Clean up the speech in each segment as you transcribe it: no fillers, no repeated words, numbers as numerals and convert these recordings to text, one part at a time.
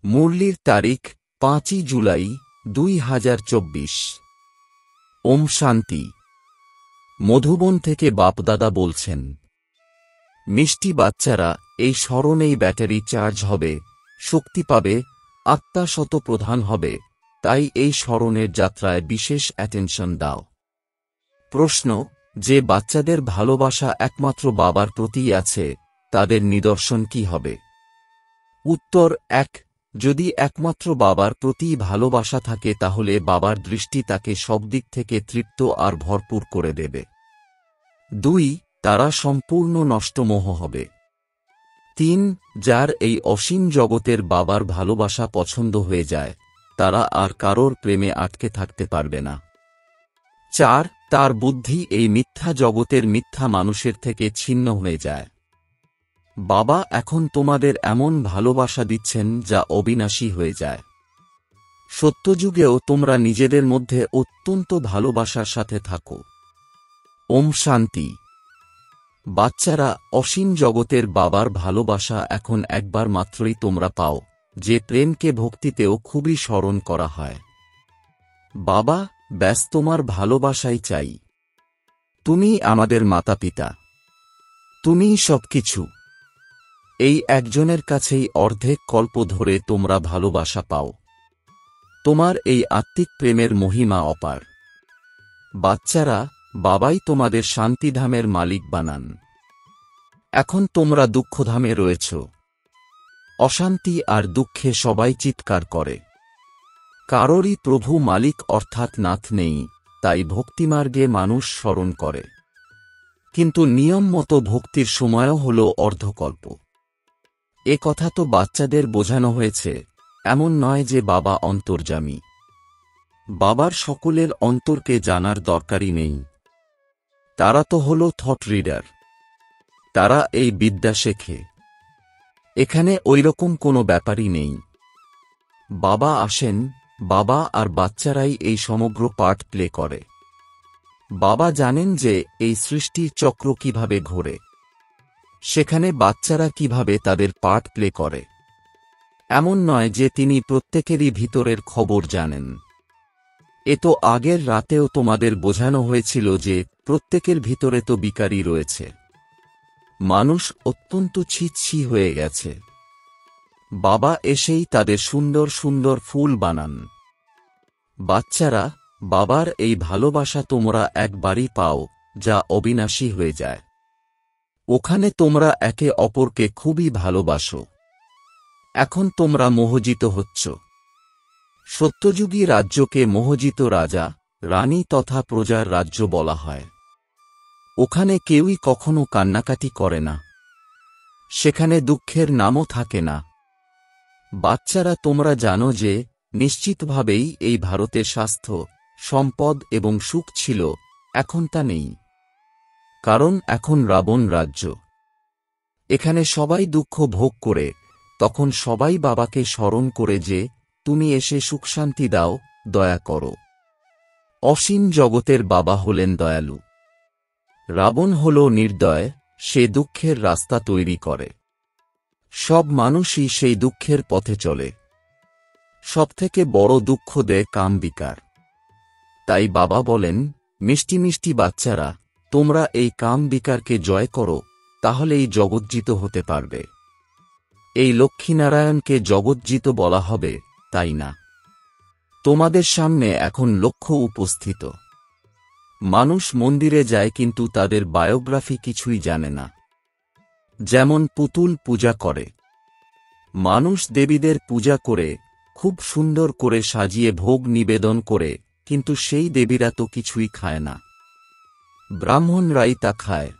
মুরলির তারিখ 5ই জুলাই 2024। ওম শান্তি। মধুবন থেকে বাপদাদা বলছেন, মিষ্টি বাচ্চারা, এই স্মরণেই ব্যাটারি চার্জ হবে, শক্তি পাবে, আত্মা শতপ্রধান হবে। তাই এই স্মরণের যাত্রায় বিশেষ অ্যাটেনশন দাও। প্রশ্ন, যে বাচ্চাদের ভালোবাসা একমাত্র বাবার প্রতিই আছে, তাদের নিদর্শন কি হবে? উত্তর 1, যদি একমাত্র বাবার প্রতি ভালোবাসা থাকে তাহলে বাবার দৃষ্টি তাকে সব দিক থেকে তৃপ্ত আর ভরপুর করে দেবে। 2, তারা সম্পূর্ণ নষ্টমোহ হবে। 3, যার এই অসীম জগতের বাবার ভালোবাসা পছন্দ হয়ে যায়, তারা আর কারোর প্রেমে আটকে থাকতে পারবে না। 4, তার বুদ্ধি এই মিথ্যা জগতের মিথ্যা মানুষের থেকে ছিন্ন হয়ে যায়। বাবা এখন তোমাদের এমন ভালোবাসা দিচ্ছেন যা অবিনাশী হয়ে যায়। সত্যযুগেও তোমরা নিজেদের মধ্যে অত্যন্ত ভালোবাসার সাথে থাকো। ওম শান্তি। বাচ্চারা, অসীম জগতের বাবার ভালোবাসা এখন একবার মাত্রই তোমরা পাও, যে প্রেমকে ভক্তিতেও খুবই স্মরণ করা হয়। বাবা, ব্যাস তোমার ভালোবাসাই চাই। তুমি আমাদের মাতাপিতা, তুমিই সবকিছু। এই একজনের কাছেই অর্ধেক কল্প ধরে তোমরা ভালোবাসা পাও। তোমার এই আত্মিক প্রেমের মহিমা অপার। বাচ্চারা, বাবাই তোমাদের শান্তিধামের মালিক বানান। এখন তোমরা দুঃখধামে রয়েছ। অশান্তি আর দুঃখে সবাই চিৎকার করে। কারোরই প্রভু মালিক অর্থাৎ নাথ নেই, তাই ভক্তিমার্গে মানুষ স্মরণ করে। কিন্তু নিয়ম মতো ভক্তির সময়ও হল অর্ধকল্প। এ কথা তো বাচ্চাদের বোঝানো হয়েছে, এমন নয় যে বাবা অন্তর্যামী। বাবার সকলের অন্তরকে জানার দরকারই নেই। তারা তো হল থট রিডার। তারা এই বিদ্যা শেখে। এখানে ঐরকম কোনো ব্যাপারই নেই। বাবা আসেন, বাবা আর বাচ্চারাই এই সমগ্র পার্ট প্লে করে। বাবা জানেন যে এই সৃষ্টির চক্র কিভাবে ঘোরে, সেখানে বাচ্চারা কিভাবে তাদের পার্ট প্লে করে। এমন নয় যে তিনি প্রত্যেকেরই ভিতরের খবর জানেন। এ তো আগের রাতেও তোমাদের বোঝানো হয়েছিল যে প্রত্যেকের ভিতরে তো বিকারই রয়েছে। মানুষ অত্যন্ত ছিছি হয়ে গেছে। বাবা এসেই তাদের সুন্দর সুন্দর ফুল বানান। বাচ্চারা, বাবার এই ভালোবাসা তোমরা একবারই পাও, যা অবিনাশী হয়ে যায়। ওখানে তোমরা একে অপরকে খুবই ভালোবাসো। এখন তোমরা মোহজিত হচ্ছ। সত্যযুগী রাজ্যকে মোহজিত রাজা, রানী তথা প্রজার রাজ্য বলা হয়। ওখানে কেউই কখনো কান্নাকাটি করে না। সেখানে দুঃখের নামও থাকে না। বাচ্চারা, তোমরা জানো যে নিশ্চিতভাবেই এই ভারতে স্বাস্থ্য, সম্পদ এবং সুখ ছিল, এখন তা নেই। কারণ এখন রাবণ রাজ্য। এখানে সবাই দুঃখ ভোগ করে, তখন সবাই বাবাকে স্মরণ করে যে তুমি এসে সুখশান্তি দাও, দয়া করো। অসীম জগতের বাবা হলেন দয়ালু। রাবণ হল নির্দয়, সে দুঃখের রাস্তা তৈরি করে। সব মানুষই সেই দুঃখের পথে চলে। সবথেকে বড় দুঃখ দেয় কাম বিকার। তাই বাবা বলেন, মিষ্টি মিষ্টি বাচ্চারা, তোমরা এই কাম বিকারকে জয় করো, তাহলেই জগজ্জিত হতে পারবে। এই লক্ষ্মীনারায়ণকে জগজ্জিত বলা হবে, তাই না? তোমাদের সামনে এখন লক্ষ্য উপস্থিত। মানুষ মন্দিরে যায় কিন্তু তাদের বায়োগ্রাফি কিছুই জানে না। যেমন পুতুল পূজা করে। মানুষ দেবীদের পূজা করে, খুব সুন্দর করে সাজিয়ে ভোগ নিবেদন করে, কিন্তু সেই দেবীরা তো কিছুই খায় না। ব্রাহ্মণরাই তা খায়।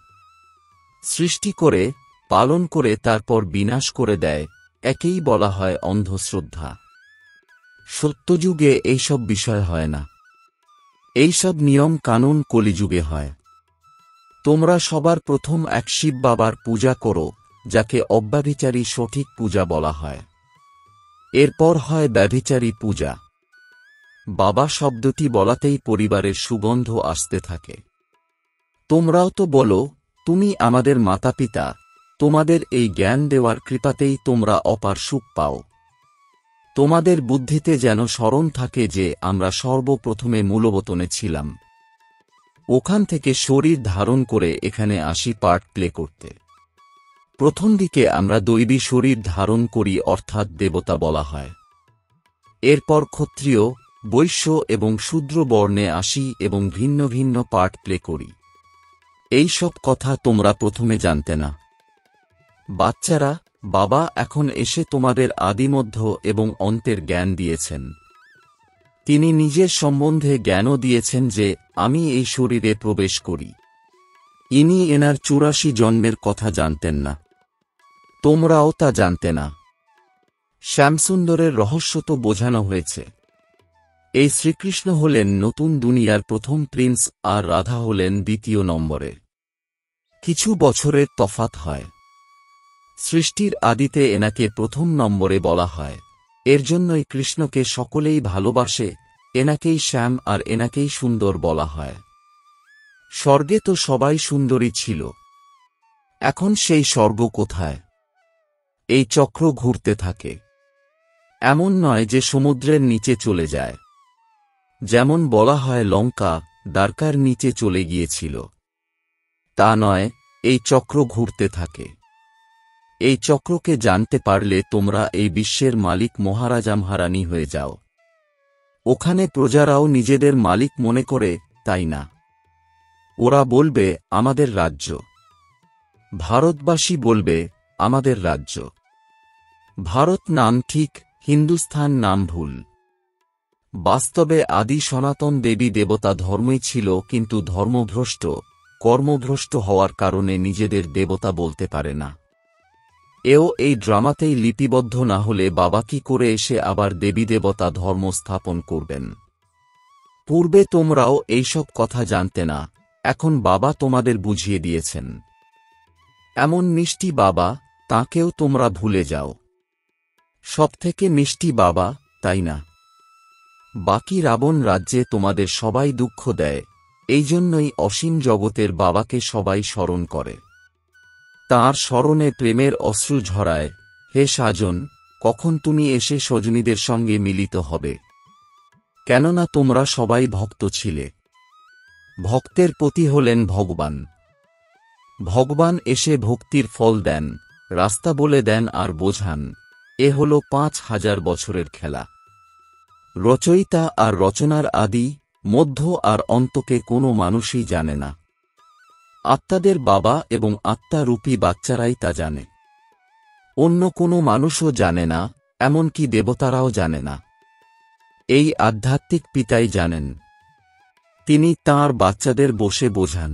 সৃষ্টি করে, পালন করে তারপর বিনাশ করে দেয়, একেই বলা হয় অন্ধশ্রদ্ধা। সত্যযুগে এইসব বিষয় হয় না। এইসব নিয়ম কানুন কলিযুগে হয়। তোমরা সবার প্রথম এক শিব বাবার পূজা করো, যাকে অব্যভিচারী সঠিক পূজা বলা হয়। এরপর হয় ব্যভিচারী পূজা। বাবা শব্দটি বলাতেই পরিবারের সুগন্ধ আসতে থাকে। তোমরাও তো বলো, তুমি আমাদের মাতাপিতা, তোমাদের এই জ্ঞান দেওয়ার কৃপাতেই তোমরা অপার সুখ পাও। তোমাদের বুদ্ধিতে যেন স্মরণ থাকে যে আমরা সর্বপ্রথমে মূলবতনে ছিলাম। ওখান থেকে শরীর ধারণ করে এখানে আসি পার্ট প্লে করতে। প্রথম দিকে আমরা দৈবী শরীর ধারণ করি, অর্থাৎ দেবতা বলা হয়। এরপর ক্ষত্রিয়, বৈশ্য এবং শূদ্র বর্ণে আসি এবং ভিন্ন ভিন্ন পার্ট প্লে করি। এই সব কথা তোমরা প্রথমে জানতে না। বাচ্চারা, বাবা এখন এসে তোমাদের আদিমধ্য এবং অন্তের জ্ঞান দিয়েছেন। তিনি নিজের সম্বন্ধে জ্ঞানও দিয়েছেন যে আমি এই শরীরে প্রবেশ করি। ইনি এনার ৮৪ জন্মের কথা জানতেন না। তোমরাও তা জানতে না। শ্যামসুন্দরের রহস্য তো বোঝানো হয়েছে। এই শ্রীকৃষ্ণ হলেন নতুন দুনিয়ার প্রথম প্রিন্স, আর রাধা হলেন দ্বিতীয় নম্বরে। কিছু বছরের তফাৎ হয়। সৃষ্টির আদিতে এনাকে প্রথম নম্বরে বলা হয়। এর জন্যই কৃষ্ণকে সকলেই ভালোবাসে, এনাকেই শ্যাম আর এনাকেই সুন্দর বলা হয়। স্বর্গে তো সবাই সুন্দরী ছিল। এখন সেই স্বর্গ কোথায়? এই চক্র ঘুরতে থাকে। এমন নয় যে সমুদ্রের নিচে চলে যায়। যেমন বলা হয় লঙ্কা দ্বারকার নিচে চলে গিয়েছিল, তা নয়, এই চক্র ঘুরতে থাকে। এই চক্রকে জানতে পারলে তোমরা এই বিশ্বের মালিক মহারাজা মহারানী হয়ে যাও। ওখানে প্রজারাও নিজেদের মালিক মনে করে, তাই না? ওরা বলবে আমাদের রাজ্য। ভারতবাসী বলবে আমাদের রাজ্য। ভারত নাম ঠিক, হিন্দুস্থান নাম ভুল। বাস্তবে আদি সনাতন দেবী দেবতা ধর্মই ছিল, কিন্তু ধর্মভ্রষ্ট, কর্মভ্রষ্ট হওয়ার কারণে নিজেদের দেবতা বলতে পারে না। এও এই ড্রামাতেই লিপিবদ্ধ, না হলে বাবা কি করে এসে আবার দেবী দেবতা ধর্ম স্থাপন করবেন? পূর্বে তোমরাও এইসব কথা জানতে না, এখন বাবা তোমাদের বুঝিয়ে দিয়েছেন। এমন মিষ্টি বাবা, তাঁকেও তোমরা ভুলে যাও। সবথেকে মিষ্টি বাবা, তাই না? বাকি রাবণ রাজ্যে তোমাদের সবাই দুঃখ দেয়, এই জন্যই অসীম জগতের বাবাকে সবাই স্মরণ করে। তাঁর স্মরণে প্রেমের অশ্রু ঝরায়। হে সাজন, কখন তুমি এসে সজনীদের সঙ্গে মিলিত হবে? কেননা তোমরা সবাই ভক্ত ছিলে। ভক্তের পতি হলেন ভগবান। ভগবান এসে ভক্তির ফল দেন, রাস্তা বলে দেন আর বোঝান। এ হল ৫,০০০ বছরের খেলা। রচয়িতা আর রচনার আদি, মধ্য আর অন্তকে কোনো মানুষই জানে না। আত্মাদের বাবা এবং আত্মারূপী বাচ্চারাই তা জানে। অন্য কোনো মানুষও জানে না, এমনকি দেবতারাও জানে না। এই আধ্যাত্মিক পিতাই জানেন। তিনি তাঁর বাচ্চাদের বসে বোঝান।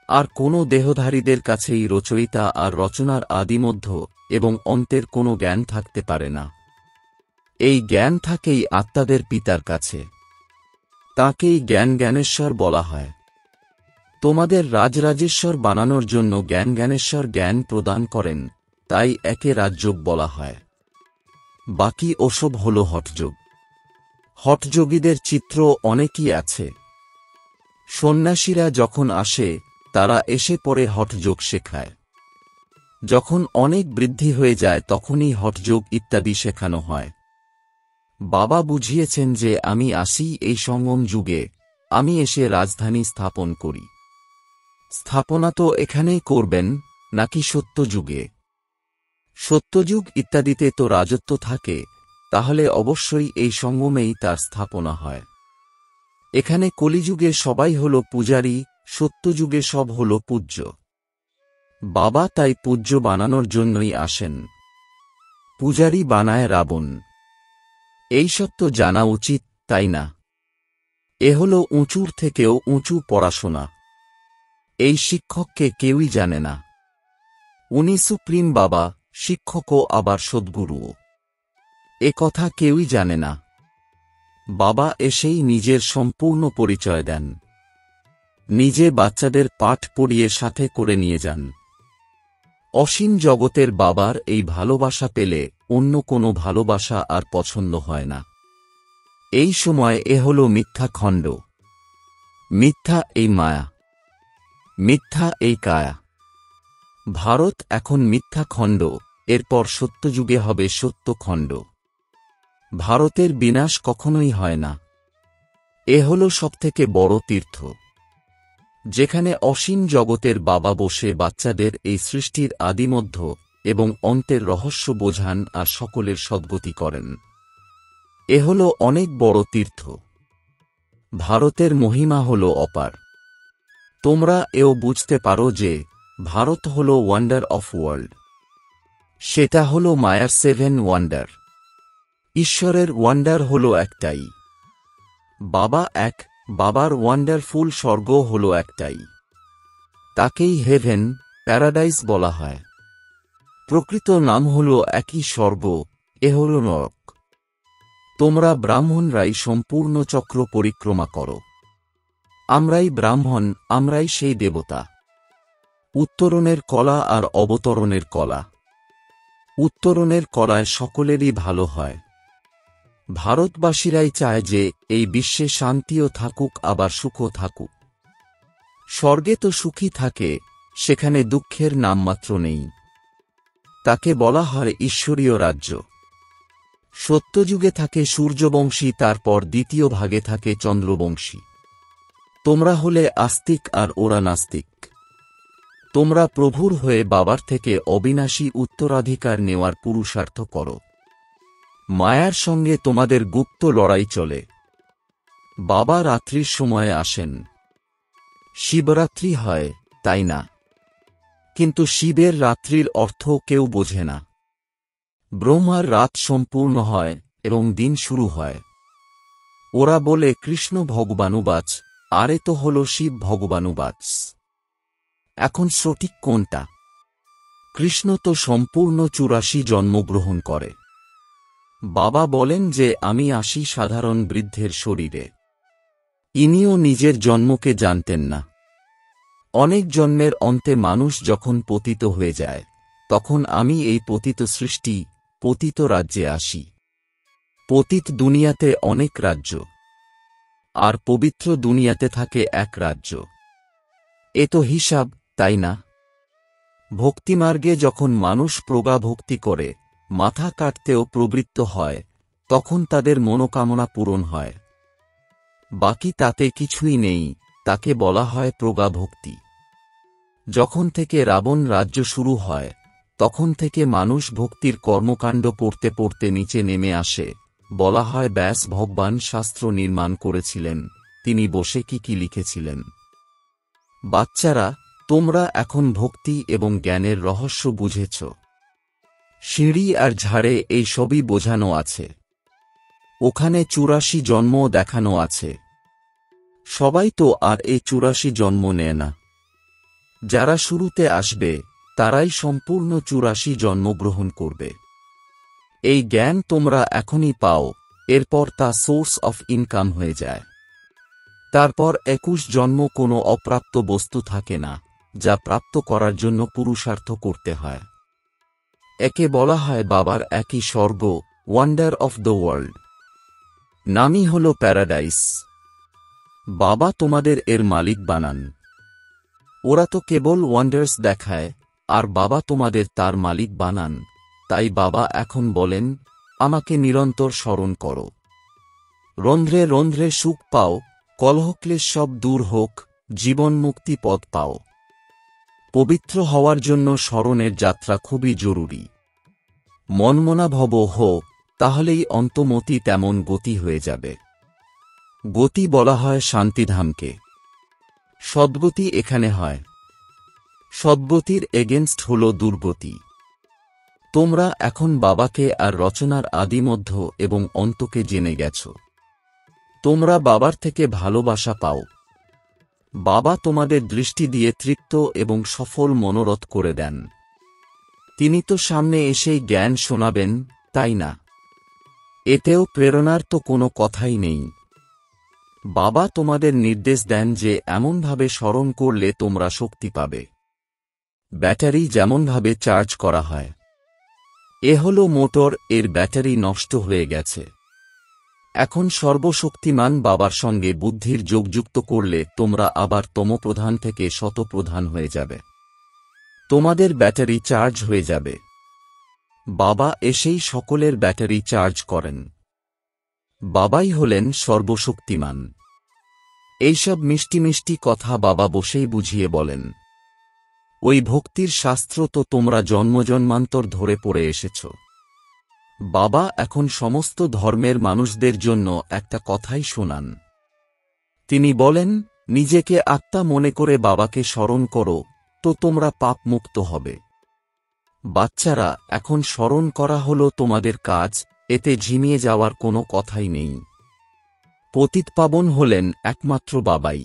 আর কোনো দেহধারীদের কাছেই রচয়িতা আর রচনার আদিমধ্য এবং অন্তের কোনো জ্ঞান থাকতে পারে না। এই জ্ঞান থাকেই আত্মাদের পিতার কাছে। তাঁকেই জ্ঞানেশ্বর বলা হয়। তোমাদের রাজরাজেশ্বর বানানোর জন্য জ্ঞানেশ্বর জ্ঞান প্রদান করেন, তাই একে রাজযোগ বলা হয়। বাকি ওসব হল হঠযোগ। হঠযোগীদের চিত্র অনেকই আছে। সন্ন্যাসীরা যখন আসে, তারা এসে পরে হঠযোগ শেখায়। যখন অনেক বৃদ্ধি হয়ে যায় তখনই হঠযোগ ইত্যাদি শেখানো হয়। বাবা বুঝিয়েছেন যে আমি আসি এই সঙ্গম যুগে, আমি এসে রাজধানী স্থাপন করি। স্থাপনা তো এখানেই করবেন, নাকি সত্যযুগে? সত্যযুগ ইত্যাদিতে তো রাজত্ব থাকে, তাহলে অবশ্যই এই সঙ্গমেই তার স্থাপনা হয়। এখানে কলিযুগে সবাই হল পূজারী, সত্যযুগে সব হল পূজ্য। বাবা তাই পূজ্য বানানোর জন্যই আসেন। পূজারী বানায় রাবণ। এই সব তো জানা উচিত, তাই না? এ হল উঁচুর থেকেও উঁচু পড়াশোনা। এই শিক্ষককে কেউই জানে না। উনি সুপ্রিম বাবা, শিক্ষকও আবার সদ্গুরুও। এ কথা কেউই জানে না। বাবা এসেই নিজের সম্পূর্ণ পরিচয় দেন। নিজে বাচ্চাদের পাঠ পড়িয়ে সাথে করে নিয়ে যান। অসীম জগতের বাবার এই ভালোবাসা পেলে অন্য কোনো ভালোবাসা আর পছন্দ হয় না। এই সময় এ হল মিথ্যা খণ্ড। মিথ্যা এই মায়া, মিথ্যা এই কায়া। ভারত এখন মিথ্যা খণ্ড, এরপর সত্যযুগে হবে সত্য খণ্ড। ভারতের বিনাশ কখনোই হয় না। এ হল সবথেকে বড় তীর্থ, যেখানে অসীম জগতের বাবা বসে বাচ্চাদের এই সৃষ্টির আদিমধ্য এবং অন্তের রহস্য বোঝান আর সকলের সদ্গতি করেন। এ হল অনেক বড় তীর্থ। ভারতের মহিমা হল অপার। তোমরা এও বুঝতে পারো যে ভারত হল ওয়ান্ডার অফ ওয়ার্ল্ড। সেটা হল মায়ার 7 ওয়ান্ডার। ঈশ্বরের ওয়ান্ডার হল একটাই, বাবা এক। বাবার ওয়ান্ডারফুল স্বর্গ হল একটাই, তাকেই হেভেন, প্যারাডাইস বলা হয়। প্রকৃত নাম হল একই স্বর্গ, এ হল নরক। তোমরা ব্রাহ্মণরাই সম্পূর্ণ চক্র পরিক্রমা করো। আমরাই ব্রাহ্মণ, আমরাই সেই দেবতা। উত্তরণের কলা আর অবতরণের কলা। উত্তরণের কলায় সকলেরই ভালো হয়। ভারতবাসীরাই চায় যে এই বিশ্বে শান্তিও থাকুক আবার সুখও থাকুক। স্বর্গে তো সুখী থাকে, সেখানে দুঃখের নামমাত্র নেই। তাকে বলা হয় ঈশ্বরীয় রাজ্য। সত্যযুগে থাকে সূর্যবংশী, তারপর দ্বিতীয় ভাগে থাকে চন্দ্রবংশী। তোমরা হলে আস্তিক আর ওরা নাস্তিক। তোমরা প্রভুর হয়ে বাবার থেকে অবিনাশী উত্তরাধিকার নেওয়ার পুরুষার্থ করো। মায়ার সঙ্গে তোমাদের গুপ্ত লড়াই চলে। বাবা রাত্রির সময়ে আসেন। শিবরাত্রি হয়, তাই না? কিন্তু শিবের রাত্রির অর্থ কেউ বোঝে না। ব্রহ্মার রাত সম্পূর্ণ হয় এবং দিন শুরু হয়। ওরা বলে কৃষ্ণ ভগবানুবাচ, আর এ তো হল শিব ভগবানুবাচ। এখন সঠিক কোনটা? কৃষ্ণ তো সম্পূর্ণ 84 জন্মগ্রহণ করে। বাবা বলেন যে আমি আসি সাধারণ বৃদ্ধের শরীরে। ইনিও নিজের জন্মকে জানতেন না। অনেক জন্মের অন্তে মানুষ যখন পতিত হয়ে যায়, তখন আমি এই পতিত সৃষ্টি, পতিত রাজ্যে আসি। পতিত দুনিয়াতে অনেক রাজ্য, আর পবিত্র দুনিয়াতে থাকে এক রাজ্য। এ তো হিসাব, তাই না? ভক্তিমার্গে যখন মানুষ প্রগা ভক্তি করে, মাথা কাটতেও প্রবৃত্ত হয়, তখন তাদের মনোকামনা পূরণ হয়। বাকি তাতে কিছুই নেই, তাকে বলা হয় প্রগা ভক্তি। যখন থেকে রাবণ রাজ্য শুরু হয়, তখন থেকে মানুষ ভক্তির কর্মকাণ্ড পড়তে পড়তে নিচে নেমে আসে। বলা হয় ব্যাস ভগবান শাস্ত্র নির্মাণ করেছিলেন, তিনি বসে কি লিখেছিলেন। বাচ্চারা, তোমরা এখন ভক্তি এবং জ্ঞানের রহস্য বুঝেছ। সিঁড়ি আর ঝাড়ে এই সবই বোঝানো আছে। ওখানে 84 জন্ম দেখানো আছে। সবাই তো আর এই 84 জন্ম নেয় না। যারা শুরুতে আসবে, তারাই সম্পূর্ণ 84 জন্মগ্রহণ করবে। এই জ্ঞান তোমরা এখনই পাও, এরপর তা সোর্স অফ ইনকাম হয়ে যায়। তারপর 21 জন্ম কোনো অপ্রাপ্ত বস্তু থাকে না, যা প্রাপ্ত করার জন্য পুরুষার্থ করতে হয়। একে বলা হয় বাবার একই স্বর্গ, ওয়ান্ডার অফ দ্য ওয়ার্ল্ড। নামই হল প্যারাডাইস। বাবা তোমাদের এর মালিক বানান। ওরা তো কেবল ওয়ান্ডার্স দেখায়, আর বাবা তোমাদের তার মালিক বানান। তাই বাবা এখন বলেন, আমাকে নিরন্তর স্মরণ করো। রন্ধ্রে রন্ধ্রে সুখ পাও, কলহক্লেশ সব দূর হোক, জীবন মুক্তি পথ পাও। পবিত্র হওয়ার জন্য স্মরণের যাত্রা খুবই জরুরি। মনমনা ভব হোক, তাহলেই অন্তমতি তেমন গতি হয়ে যাবে। গতি বলা হয় শান্তিধামকে। সদ্গতি এখানে হয়। সদ্গতির এগেনস্ট হল দুর্গতি। তোমরা এখন বাবাকে আর রচনার আদিমধ্য এবং অন্তকে জেনে গেছ। তোমরা বাবার থেকে ভালোবাসা পাও। বাবা তোমাদের দৃষ্টি দিয়ে তৃপ্ত এবং সফল মনোরথ করে দেন। তিনি তো সামনে এসেই জ্ঞান শোনাবেন, তাই না? এতেও প্রেরণার তো কোনো কথাই নেই। বাবা তোমাদের নির্দেশ দেন যে এমনভাবে স্মরণ করলে তোমরা শক্তি পাবে। ব্যাটারি যেমনভাবে চার্জ করা হয়। এ হল মোটর, এর ব্যাটারি নষ্ট হয়ে গেছে। এখন সর্বশক্তিমান বাবার সঙ্গে বুদ্ধির যোগযুক্ত করলে তোমরা আবার তমপ্রধান থেকে শতপ্রধান হয়ে যাবে। তোমাদের ব্যাটারি চার্জ হয়ে যাবে। বাবা এসেই সকলের ব্যাটারি চার্জ করেন। বাবাই হলেন সর্বশক্তিমান। এইসব মিষ্টি মিষ্টি কথা বাবা বসেই বুঝিয়ে বলেন। ওই ভক্তির শাস্ত্র তো তোমরা জন্মজন্মান্তর ধরে পড়ে এসেছ। বাবা এখন সমস্ত ধর্মের মানুষদের জন্য একটা কথাই শোনান। তিনি বলেন, নিজেকে আত্মা মনে করে বাবাকে স্মরণ করো, তো তোমরা পাপ মুক্ত হবে। বাচ্চারা, এখন স্মরণ করা হলো তোমাদের কাজ, এতে ঝিমিয়ে যাওয়ার কোনো কথাই নেই। পতিতপাবন হলেন একমাত্র বাবাই।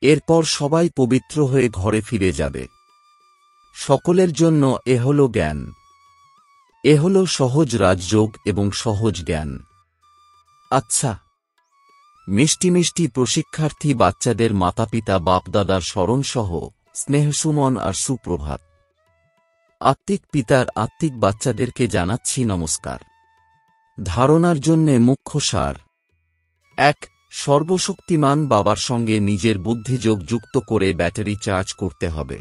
এরপর সবাই পবিত্র হয়ে ঘরে ফিরে যাবে। সকলের জন্য এ হল জ্ঞান। এ হল সহজ রাজযোগ এবং সহজ জ্ঞান। আচ্ছা, মিষ্টি মিষ্টি প্রশিক্ষার্থী বাচ্চাদের মাতাপিতা বাপদাদার স্মরণসহ স্নেহসুমন আর সুপ্রভাত। আত্মিক পিতার আত্মিক বাচ্চাদেরকে জানাচ্ছি নমস্কার। ধারণার জন্যে মুখ্য সার: ১. সর্বশক্তিমান বাবার সঙ্গে নিজের বুদ্ধিযোগ যুক্ত করে ব্যাটারি চার্জ করতে হবে।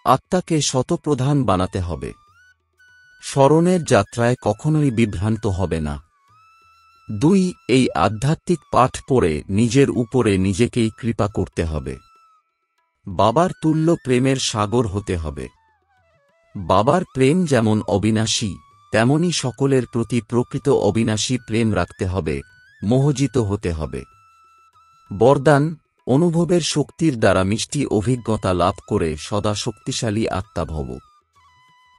আত্মাকে শতপ্রধান বানাতে হবে। স্মরণের যাত্রায় কখনোই বিভ্রান্ত হবে না। ২. এই আধ্যাত্মিক পাঠ পড়ে নিজের উপরে নিজেকেই কৃপা করতে হবে। বাবার তুল্য প্রেমের সাগর হতে হবে। বাবার প্রেম যেমন অবিনাশী, তেমনি সকলের প্রতি প্রকৃত অবিনাশী প্রেম রাখতে হবে, মোহজিত হতে হবে। বরদান: অনুভবের শক্তির দ্বারা মিষ্টি অভিজ্ঞতা লাভ করে সদা শক্তিশালী আত্মা ভব।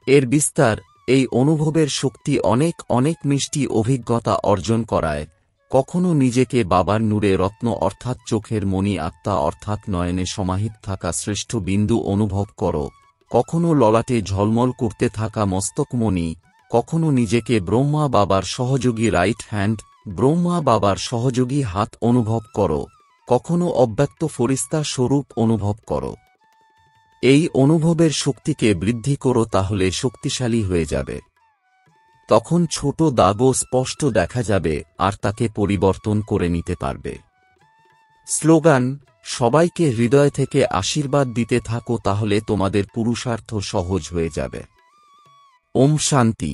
এর বিস্তার: এই অনুভবের শক্তি অনেক অনেক মিষ্টি অভিজ্ঞতা অর্জন করায়। কখনো নিজেকে বাবার নূরে রত্ন অর্থাৎ চোখের মণি আত্মা অর্থাৎ নয়নে সমাহিত থাকা শ্রেষ্ঠ বিন্দু অনুভব করো, কখনো ললাটে ঝলমল করতে থাকা মস্তকমণি, কখনো নিজেকে ব্রহ্মা বাবার সহযোগী রাইট হ্যান্ড, ব্রহ্মা বাবার সহযোগী হাত অনুভব করো, কখনো অব্যক্ত ফরিস্তা স্বরূপ অনুভব করো। এই অনুভবের শক্তিকে বৃদ্ধি করো, তাহলে শক্তিশালী হয়ে যাবে। তখন ছোট দাগও স্পষ্ট দেখা যাবে আর তাকে পরিবর্তন করে নিতে পারবে। স্লোগান: সবাইকে হৃদয় থেকে আশীর্বাদ দিতে থাকো, তাহলে তোমাদের পুরুষার্থ সহজ হয়ে যাবে। ওম শান্তি।